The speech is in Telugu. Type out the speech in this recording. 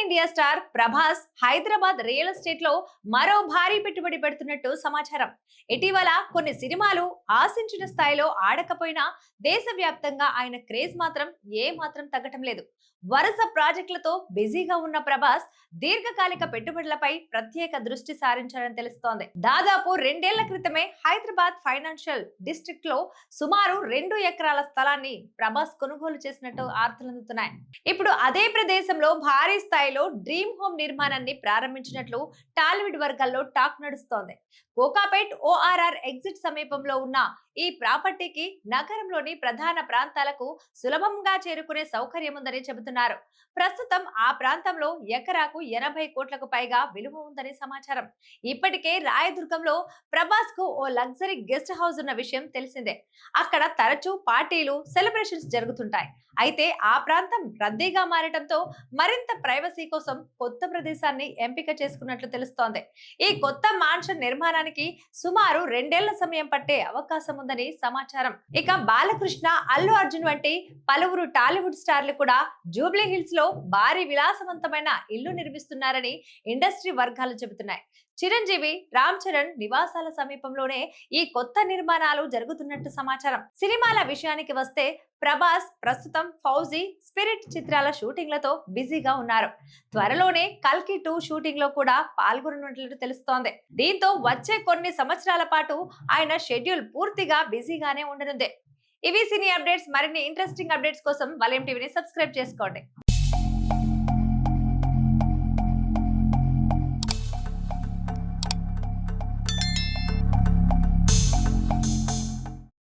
India star Prabhas Hyderabad real estate లో మరో భారీ పెట్టుబడి పెడుతున్నట్టు సమాచారం. ఇటీవల కొన్ని సినిమాలు ఆశించిన స్థాయిలో ఆడకపోయినా దేశవ్యాప్తంగా ఆయన క్రేజ్ మాత్రం ఏ మాత్రం తగ్గటం లేదు. వరుస ప్రాజెక్టులతో బిజీగా ఉన్న ప్రభాస్ దీర్ఘకాలిక పెట్టుబడులపై ప్రత్యేక దృష్టి సారించారని తెలుస్తోంది. దాదాపు 2 ఏళ్ల క్రితమే హైదరాబాద్ ఫైనాన్షియల్ డిస్ట్రిక్ట్ లో సుమారు 2 ఎకరాల స్థలాన్ని ప్రభాస్ కొనుగోలు చేసినట్టు వార్తలందుతున్నాయి. ఇప్పుడు అదే ప్రదేశంలో భారీ స్థాయిలో డ్రీమ్ హోమ్ నిర్మాణాన్ని ప్రారంభించినట్లు టాలీవుడ్ వర్గాల్లో టాక్ నడుస్తోంది. కోకాపేట్ ఓఆర్ఆర్ ఎగ్జిట్ సమీపంలో ఉన్న ఈ ప్రాపర్టీకి నగరంలోని ప్రధాన ప్రాంతాలకు సులభంగా చేరుకునే సౌకర్యం ఉందని చెబుతున్నారు. ప్రస్తుతం ఆ ప్రాంతంలో ఎకరాకు 80 కోట్లకు పైగా విలువ ఉందని సమాచారం. ఇప్పటికే రాయదుర్గంలో ప్రభాస్ కు ఓ లగ్జరీ గెస్ట్ హౌస్ ఉన్న విషయం తెలిసిందే. అక్కడ తరచూ పార్టీలు, సెలబ్రేషన్స్ జరుగుతుంటాయి. అయితే ఆ ప్రాంతం రద్దీగా మారటంతో మరింత ప్రైవసీ కోసం కొత్త ప్రదేశాన్ని ఎంపిక చేసుకున్నట్లు తెలుస్తోంది. ఈ కొత్త మాన్షన్ నిర్మాణానికి సుమారు 2 ఏళ్ల సమయం పట్టే అవకాశం ఉందని సమాచారం. ఇక బాలకృష్ణ, అల్లు అర్జున్ వంటి పలువురు టాలీవుడ్ స్టార్లు కూడా జూబ్లీ హిల్స్ లో భారీ విలాసవంతమైన ఇల్లు నిర్మిస్తున్నారని ఇండస్ట్రీ వర్గాలు చెబుతున్నాయి. చిరంజీవి, రామ్ చరణ్ నివాసాల సమీపంలోనే ఈ కొత్త నిర్మాణాలు జరుగుతున్నట్టు సమాచారం. సినిమాల విషయానికి వస్తే ప్రభాస్ ప్రస్తుతం ఫౌజీ, స్పిరిట్ చిత్రాల షూటింగ్లతో బిజీగా ఉన్నారు. త్వరలోనే కల్కి 2 షూటింగ్ లో కూడా పాల్గొననున్నట్లు తెలుస్తోంది. దీంతో వచ్చే కొన్ని సంవత్సరాల పాటు ఆయన షెడ్యూల్ పూర్తిగా బిజీగానే ఉండనుంది. ఇవి సినీ అప్డేట్స్. మరిన్ని ఇంట్రెస్టింగ్ అప్డేట్స్ కోసం వలయం టీవీని సబ్స్క్రైబ్ చేసుకోండి.